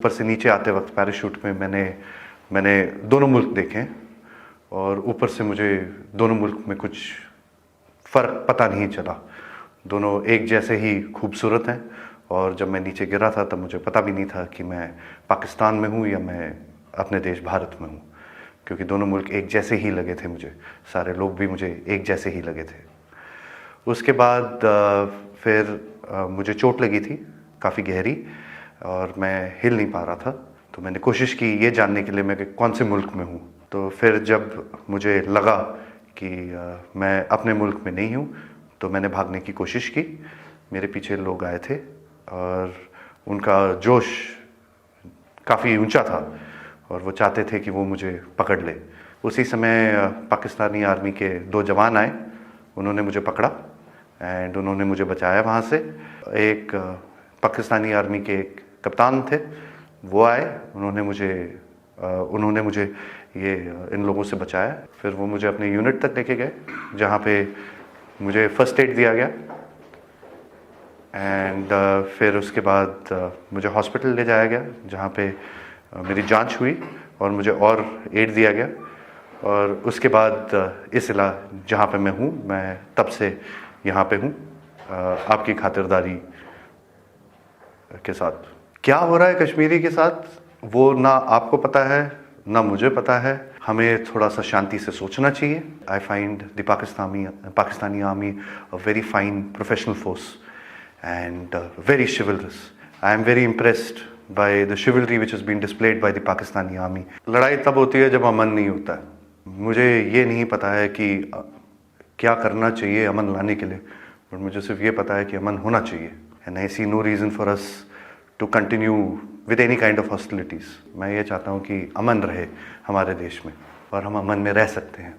ऊपर से नीचे आते वक्त पैराशूट में मैंने दोनों मुल्क देखे और ऊपर से मुझे दोनों मुल्क में कुछ फ़र्क पता नहीं चला। दोनों एक जैसे ही खूबसूरत हैं और जब मैं नीचे गिरा था तब मुझे पता भी नहीं था कि मैं पाकिस्तान में हूँ या मैं अपने देश भारत में हूँ, क्योंकि दोनों मुल्क एक जैसे ही लगे थे मुझे। सारे लोग भी मुझे एक जैसे ही लगे थे। उसके बाद फिर मुझे चोट लगी थी काफ़ी गहरी और मैं हिल नहीं पा रहा था, तो मैंने कोशिश की ये जानने के लिए मैं कि कौन से मुल्क में हूँ। तो फिर जब मुझे लगा कि मैं अपने मुल्क में नहीं हूँ तो मैंने भागने की कोशिश की। मेरे पीछे लोग आए थे और उनका जोश काफ़ी ऊंचा था और वो चाहते थे कि वो मुझे पकड़ ले। उसी समय पाकिस्तानी आर्मी के 2 जवान आए, उन्होंने मुझे पकड़ा एंड उन्होंने मुझे बचाया वहाँ से। एक पाकिस्तानी आर्मी के एक कप्तान थे, वो आए, उन्होंने मुझे ये इन लोगों से बचाया। फिर वो मुझे अपने यूनिट तक लेके गए जहाँ पे मुझे फ़र्स्ट एड दिया गया एंड फिर उसके बाद मुझे हॉस्पिटल ले जाया गया जहाँ पे मेरी जांच हुई और मुझे और एड दिया गया। और उसके बाद इस जहाँ पे मैं हूँ, मैं तब से यहाँ पे हूँ आपकी खातिरदारी के साथ। क्या हो रहा है कश्मीरी के साथ वो ना आपको पता है ना मुझे पता है। हमें थोड़ा सा शांति से सोचना चाहिए। I find the Pakistani army a very fine professional force and very chivalrous. I am very impressed by the chivalry which has been displayed by the Pakistani army. लड़ाई तब होती है जब अमन नहीं होता है। मुझे ये नहीं पता है कि क्या करना चाहिए अमन लाने के लिए, पर मुझे सिर्फ ये पता है कि अमन होना चाहिए। And I see no reason for us to continue with any kind of hostilities. मैं ये चाहता हूँ कि अमन रहे हमारे देश में और हम अमन में रह सकते हैं।